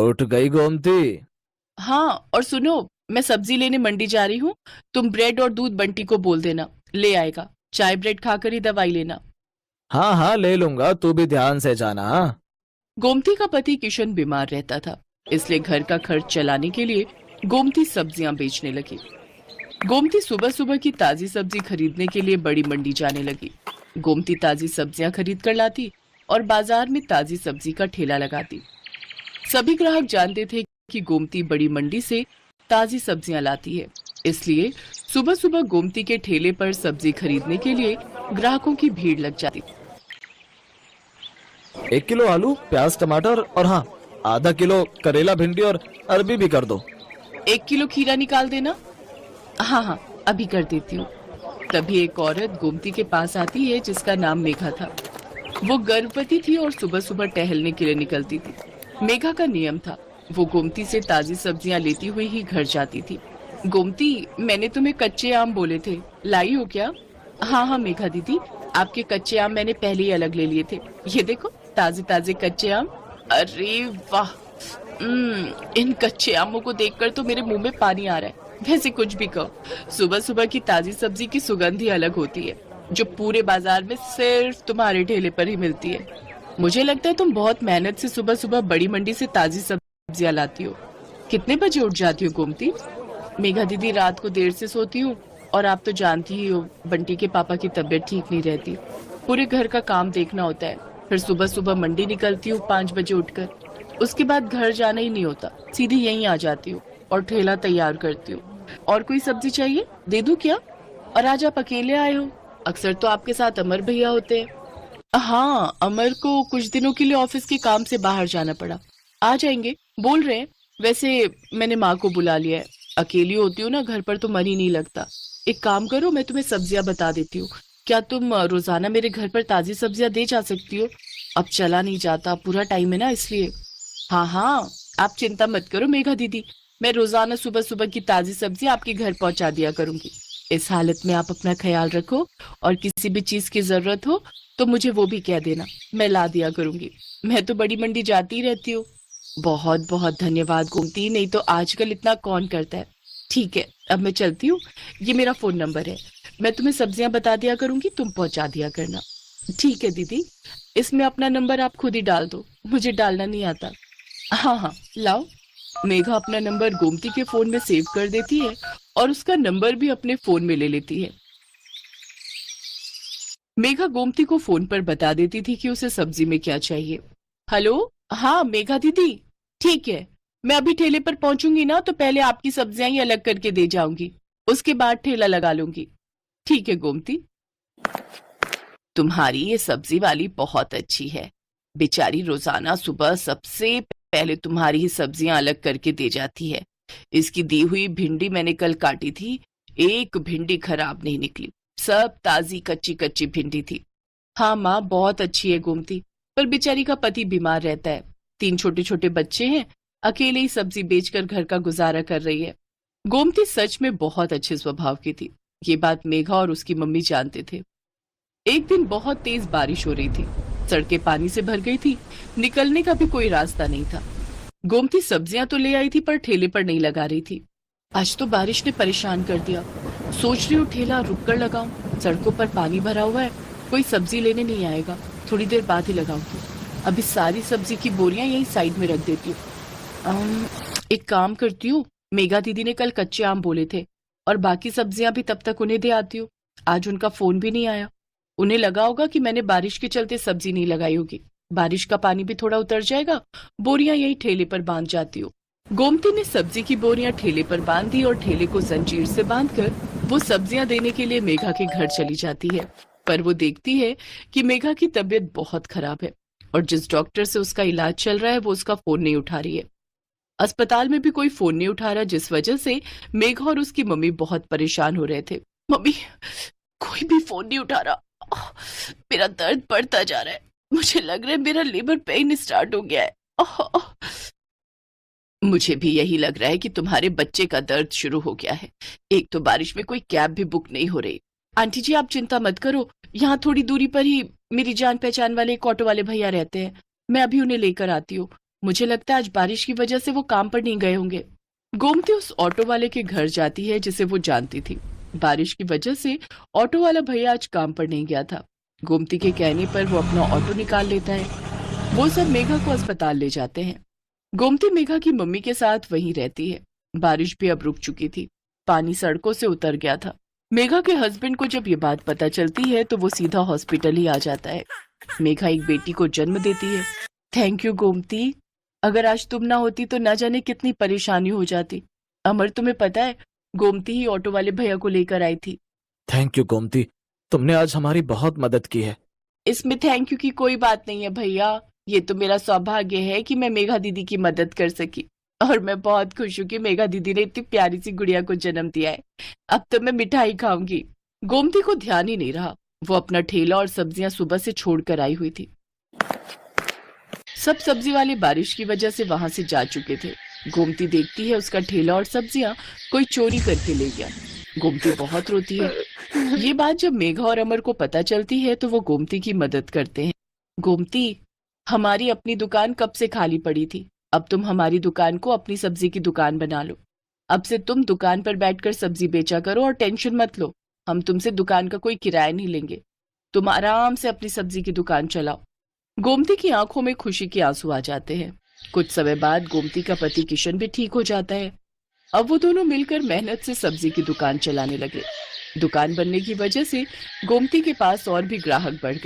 उठ गई गोमती? हाँ, और सुनो, मैं सब्जी लेने मंडी जा रही हूँ। तुम ब्रेड और दूध बंटी को बोल देना, ले आएगा। चाय ब्रेड खाकर ही दवाई लेना। हाँ हाँ, ले लूंगा, तू भी ध्यान से जाना। हाँ। गोमती का पति किशन बीमार रहता था, इसलिए घर का खर्च चलाने के लिए गोमती सब्जियां बेचने लगी। गोमती सुबह सुबह की ताजी सब्जी खरीदने के लिए बड़ी मंडी जाने लगी। गोमती ताजी सब्जियां खरीद कर लाती और बाजार में ताजी सब्जी का ठेला लगाती। सभी ग्राहक जानते थे कि गोमती बड़ी मंडी से ताजी सब्जियां लाती है, इसलिए सुबह सुबह गोमती के ठेले पर सब्जी खरीदने के लिए ग्राहकों की भीड़ लग जाती। 1 किलो आलू, प्याज, टमाटर और हाँ, आधा किलो करेला, भिंडी और अरबी भी कर दो। 1 किलो खीरा निकाल देना। हाँ हाँ, अभी कर देती हूँ। तभी एक औरत गोमती के पास आती है जिसका नाम मेघा था। वो गर्भवती थी और सुबह सुबह टहलने के लिए निकलती थी। मेघा का नियम था, वो गोमती से ताजी सब्जियां लेती हुई ही घर जाती थी। गोमती, मैंने तुम्हें कच्चे आम बोले थे, लाई हो क्या? हाँ हाँ मेघा दीदी, आपके कच्चे आम मैंने पहले ही अलग ले लिए थे। ये देखो, ताजे ताजे कच्चे आम। अरे वाह, इन कच्चे आमों को देखकर तो मेरे मुंह में पानी आ रहा है। वैसे कुछ भी कहो, सुबह सुबह की ताजी सब्जी की सुगंध ही अलग होती है, जो पूरे बाजार में सिर्फ तुम्हारे ठेले पर ही मिलती है। मुझे लगता है तुम बहुत मेहनत से सुबह सुबह बड़ी मंडी से ताजी सब्जियां लाती हो। कितने बजे उठ जाती हो गोमती? मेघा दीदी, रात को देर से सोती हूँ, और आप तो जानती ही हो, बंटी के पापा की तबीयत ठीक नहीं रहती। पूरे घर का काम देखना होता है। फिर सुबह सुबह मंडी निकलती हूँ 5 बजे उठकर। उसके बाद घर जाना ही नहीं होता, सीधी यहीं आ जाती हूँ और ठेला तैयार करती हूँ। और कोई सब्जी चाहिए, दे दूं क्या? और आज आप अकेले आए हो? अक्सर तो आपके साथ अमर भैया होते हैं। हाँ, अमर को कुछ दिनों के लिए ऑफिस के काम से बाहर जाना पड़ा। आ जाएंगे बोल रहे हैं। वैसे मैंने माँ को बुला लिया है। अकेली होती हूँ ना घर पर, तो मन ही नहीं लगता। एक काम करो, मैं तुम्हें सब्जियां बता देती हूँ। क्या तुम रोजाना मेरे घर पर ताजी सब्जियां दे जा सकती हो? अब चला नहीं जाता, पूरा टाइम है ना, इसलिए। हाँ हाँ, आप चिंता मत करो मेघा दीदी, मैं रोजाना सुबह सुबह की ताजी सब्जी आपके घर पहुंचा दिया करूंगी। इस हालत में आप अपना ख्याल रखो, और किसी भी चीज की जरूरत हो तो मुझे वो भी कह देना, मैं ला दिया करूंगी। मैं तो बड़ी मंडी जाती रहती हूँ। बहुत बहुत धन्यवाद गोमती, नहीं तो आजकल इतना कौन करता है। ठीक है, अब मैं चलती हूँ। ये मेरा फोन नंबर है, मैं तुम्हें सब्जियां बता दिया करूंगी, तुम पहुंचा दिया करना। ठीक है दीदी, इसमें अपना नंबर आप खुद ही डाल दो, मुझे डालना नहीं आता। हाँ हाँ, लाओ। मेघा अपना नंबर गोमती के फोन में सेव कर देती है और उसका नंबर भी अपने फोन में ले लेती है। मेघा गोमती को फोन पर बता देती थी कि उसे सब्जी में क्या चाहिए। हेलो, हाँ मेघा दीदी, ठीक है, मैं अभी ठेले पर पहुंचूंगी ना, तो पहले आपकी सब्जियां ही अलग करके दे जाऊंगी, उसके बाद ठेला लगा लूंगी। ठीक है गोमती। तुम्हारी ये सब्जी वाली बहुत अच्छी है, बेचारी रोजाना सुबह सबसे पहले तुम्हारी ही सब्जियां अलग करके दे जाती है। इसकी दी हुई भिंडी मैंने कल काटी थी, एक भिंडी खराब नहीं निकली, सब ताजी कच्ची कच्ची भिंडी थी। हाँ माँ, बहुत अच्छी है गोमती, पर बेचारी का पति बीमार रहता है, 3 छोटे छोटे बच्चे हैं, अकेले ही सब्जी बेचकर घर का गुजारा कर रही है। गोमती सच में बहुत अच्छे स्वभाव की थी, ये बात मेघा और उसकी मम्मी जानते थे। एक दिन बहुत तेज बारिश हो रही थी, सड़कें पानी से भर गई थी, निकलने का भी कोई रास्ता नहीं था। गोमती सब्जियां तो ले आई थी, पर ठेले पर नहीं लगा रही थी। आज तो बारिश ने परेशान कर दिया, सोच रही हूँ ठेला रुक कर लगाऊं, सड़कों पर पानी भरा हुआ है, कोई सब्जी लेने नहीं आएगा, थोड़ी देर बाद ही लगाऊंगी। अभी सारी सब्जी की बोरियां यहीं साइड में रख देती हूँ। एक काम करती हूँ, मेघा दीदी ने कल कच्चे आम बोले थे, और बाकी सब्जियां भी तब तक उन्हें दे आती हूँ। आज उनका फोन भी नहीं आया, उन्हें लगा होगा कि मैंने बारिश के चलते सब्जी नहीं लगाई होगी। बारिश का पानी भी थोड़ा उतर जाएगा, बोरियां यही ठेले पर बांध जाती हूँ। गोमती ने सब्जी की बोरियां ठेले पर बांध दी और ठेले को जंजीर से बांधकर वो सब्जियां देने के लिए मेघा के घर चली जाती है। पर वो देखती है कि मेघा की तबीयत बहुत खराब है, और जिस डॉक्टर से उसका इलाज चल रहा है वो उसका फोन नहीं उठा रही है। अस्पताल में भी कोई फोन नहीं उठा रहा, जिस वजह से मेघा और उसकी मम्मी बहुत परेशान हो रहे थे। मम्मी, कोई भी फोन नहीं उठा रहा, मेरा दर्द बढ़ता जा रहा है, मुझे लग रहा है मेरा लेबर पेन स्टार्ट हो गया है। मुझे भी यही लग रहा है कि तुम्हारे बच्चे का दर्द शुरू हो गया है। एक तो बारिश में कोई कैब भी बुक नहीं हो रही। आंटी जी, आप चिंता मत करो, यहाँ थोड़ी दूरी पर ही मेरी जान पहचान वाले एक ऑटो वाले भैया रहते हैं, मैं अभी उन्हें लेकर आती हूँ। मुझे लगता है आज बारिश की वजह से वो काम पर नहीं गए होंगे। गोमती उस ऑटो वाले के घर जाती है जिसे वो जानती थी। बारिश की वजह से ऑटो वाला भैया आज काम पर नहीं गया था। गोमती के कहने पर वो अपना ऑटो निकाल लेता है। वो सब मेघा को अस्पताल ले जाते हैं। गोमती मेघा की मम्मी के साथ वहीं रहती है। बारिश भी अब रुक चुकी थी, पानी सड़कों से उतर गया था। मेघा के हस्बैंड को जब ये बात पता चलती है तो वो सीधा हॉस्पिटल ही आ जाता है। मेघा एक बेटी को जन्म देती है। थैंक यू गोमती, अगर आज तुम ना होती तो ना जाने कितनी परेशानी हो जाती। अमर, तुम्हें पता है गोमती ही ऑटो वाले भैया को लेकर आई थी। थैंक यू गोमती, तुमने आज हमारी बहुत मदद की है। इसमें थैंक यू की कोई बात नहीं है भैया, ये तो मेरा सौभाग्य है कि मैं मेघा दीदी की मदद कर सकी। और मैं बहुत खुश हूँ कि मेघा दीदी ने इतनी प्यारी सी गुड़िया को जन्म दिया है। अब तो मैं मिठाई खाऊंगी। गोमती को ध्यान ही नहीं रहा। वो अपना ठेला और सब्जियां सुबह से छोड़कर आई हुई थी। सब सब्जी वाले बारिश की वजह से वहां से जा चुके थे। गोमती देखती है उसका ठेला और सब्जियां कोई चोरी करके ले गया। गोमती बहुत रोती है। ये बात जब मेघा और अमर को पता चलती है तो वो गोमती की मदद करते हैं। गोमती, हमारी अपनी दुकान कब से खाली पड़ी थी, अब तुम हमारी दुकान को अपनी सब्जी की दुकान बना लो। अब से तुम दुकान पर बैठकर सब्जी बेचा करो और टेंशन मत लो। हम तुमसे दुकान का कोई किराया नहीं लेंगे। तुम आराम से अपनी सब्जी की दुकान चलाओ। गोमती की आंखों में खुशी के आंसू आ जाते हैं। कुछ समय बाद गोमती का पति किशन भी ठीक हो जाता है। अब वो दोनों मिलकर मेहनत से सब्जी की दुकान चलाने लगे। दुकान बनने की वजह से गोमती के पास और भी ग्राहक बढ़ गए।